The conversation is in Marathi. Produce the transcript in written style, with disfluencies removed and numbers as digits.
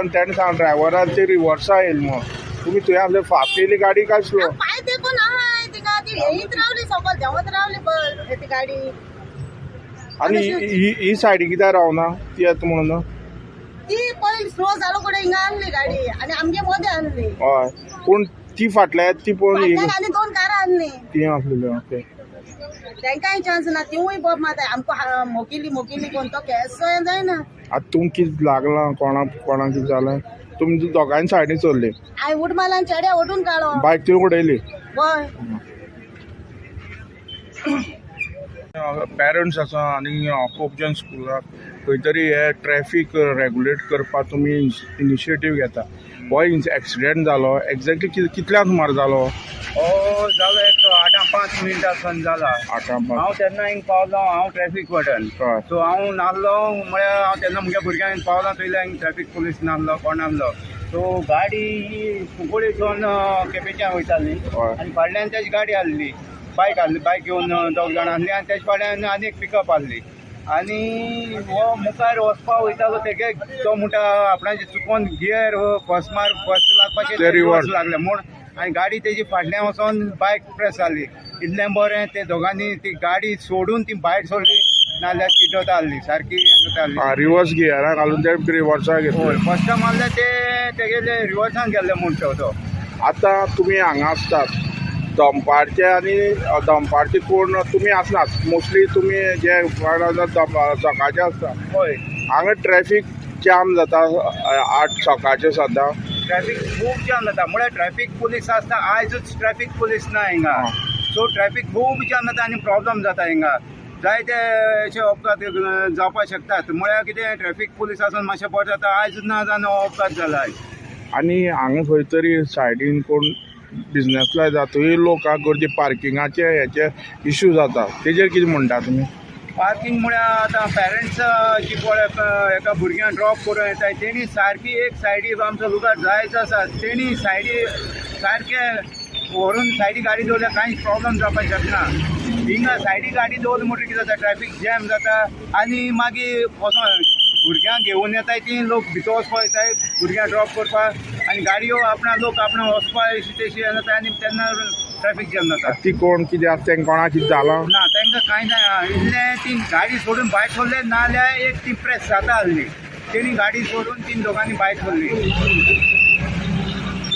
आणि त्यांनी सांग ड्रायव्हरान ते रिव्हर्सा येईल मग तुम्ही तुझ्या आपले फापेली गाडी काय स्लो पाय देखून हाय ती गाडी येत रावली सकल देवत रावली बस ती गाडी आणि ही सायडी कित्याक रावना ती येता म्हणून ती पयली स्लो जालो कडे हिंगा आणली गाडी आणि आमगे मध्ये आणली हय पूण ती फाटल्या येत ती पळोवन फाटल्यान आनी 2 कारां आणली ती आसलेली ओके तांकांय चान्स ना तिवूय बोब मात आमकां मोकिली कोण तो केस जायना आतां तुमकां कितें लागलां कोणाक कितें जालें तुमी दोगांय सायडीन चल्ले हांवें उड मारला चेड्या ओडून काडलो बायक ती उडयली हय पेरंट्स आसा आनी खूब जाण स्कुलाक खंय तरी हे ट्रॅफीक रेगुलेट करपाक तुमी इनिशिएटीव घेता हो एक्सिडेंट जालो एक्झॅक्टली कितल्या सुमार जालो जालो एक 8-5 मिनटां जाला 8:05 हांव तेन्ना हिंग पावलो हांव ट्रॅफीक वार्डन हय सो हांव नासलो म्हळ्यार हांव तेन्ना म्हज्या भुरग्यांक पावला थंयल्या हिंग ट्रॅफीक पुलीस नासलो कोण नासलो सो गाडी ही कुंकळीसून केपेच्यान वयताली हय आनी फाटल्यान तेजी गाडी आहली बायक घेवन 2 जाण आहली आनी तेजे फाटल्यान आनी एक पिकअप आहली आनी हो मुखार वचपाक वयतालो तेगे तो म्हणटा आपणाचे चुकोन गियर फर्स्ट लागपाचें रिवर्स लागले म्हूण आनी गाडी तेजी फाटल्यान वचोन बायक प्रेस जाली इतलें बरें ते दोगांनी ती गाडी सोडून ती भायर सोडली नाल्यार चिड्डोता आहली सारकी रिवर्स गियराक घालून ते रिवर्सा घेतले फर्स्ट टायम आहले तेगेले रिवर्सान गेल्ले म्हूण तो आतां तुमी हांगा आसतात दंपारचे आनी दंपारचे कोण तुमी आसनात मोस्टली तुमी जे सकाळचे आसता हय हांगा ट्रॅफीक जाम जाता 8 सकाळचे सद्दां ट्रॅफीक खूब जाम जाता म्हळ्यार ट्रॅफीक पुलीस आसता आयजूच ट्रॅफीक पुलीस ना हिंगा सो ट्रॅफीक खूब जाम जाता आनी प्रॉब्लम जाता हिंगा जायते अशे अपघात जावपाक शकतात म्हळ्यार कितें ट्रॅफीक पुलीस आसून मातशें बरें जाता आयजूच ना जावन अपघात जाला आनी हांगा खंय तरी सायडीन कोण बिजनेस लायता थंय लोकांक गर्दी पार्किंगाचे हेचे इश्यू जाता तेजेर कितें म्हणटा तुमी पार्किंग म्हळ्यार आतां पेरंट्स जी पळय एका भुरग्यांक ड्रॉप करून येताय तेणी सारकी एक सायडीक आमचो लुगार जायच आसा तेणी सायडी सारके व्हरून सायडी गाडी दवरल्यार कांयच प्रॉब्लम जावपाक शकना हिंगा सायडी गाडी दवरली म्हणटकीर कितें जाता ट्रॅफीक जॅम जाता आनी मागीर वचोन भुरग्यांक घेवन येताय ती लोक भितर वचपाक येताय भुरग्यांक ड्रॉप करपाक आनी गाडयो आपणा लोक आपण वचपाक तेशी जाता आनी तेन्ना ट्रॅफीक जॅम जाता ती कोण कितें आसा तेंकां कोणाक कितें जालां ना तांकां कांय जायना इतलें ती गाडी सोडून भायर सोडले नाल्यार एक ती प्रेस जाता आहली तेणी गाडी सोडून तीन दोगांनी भायर सोडली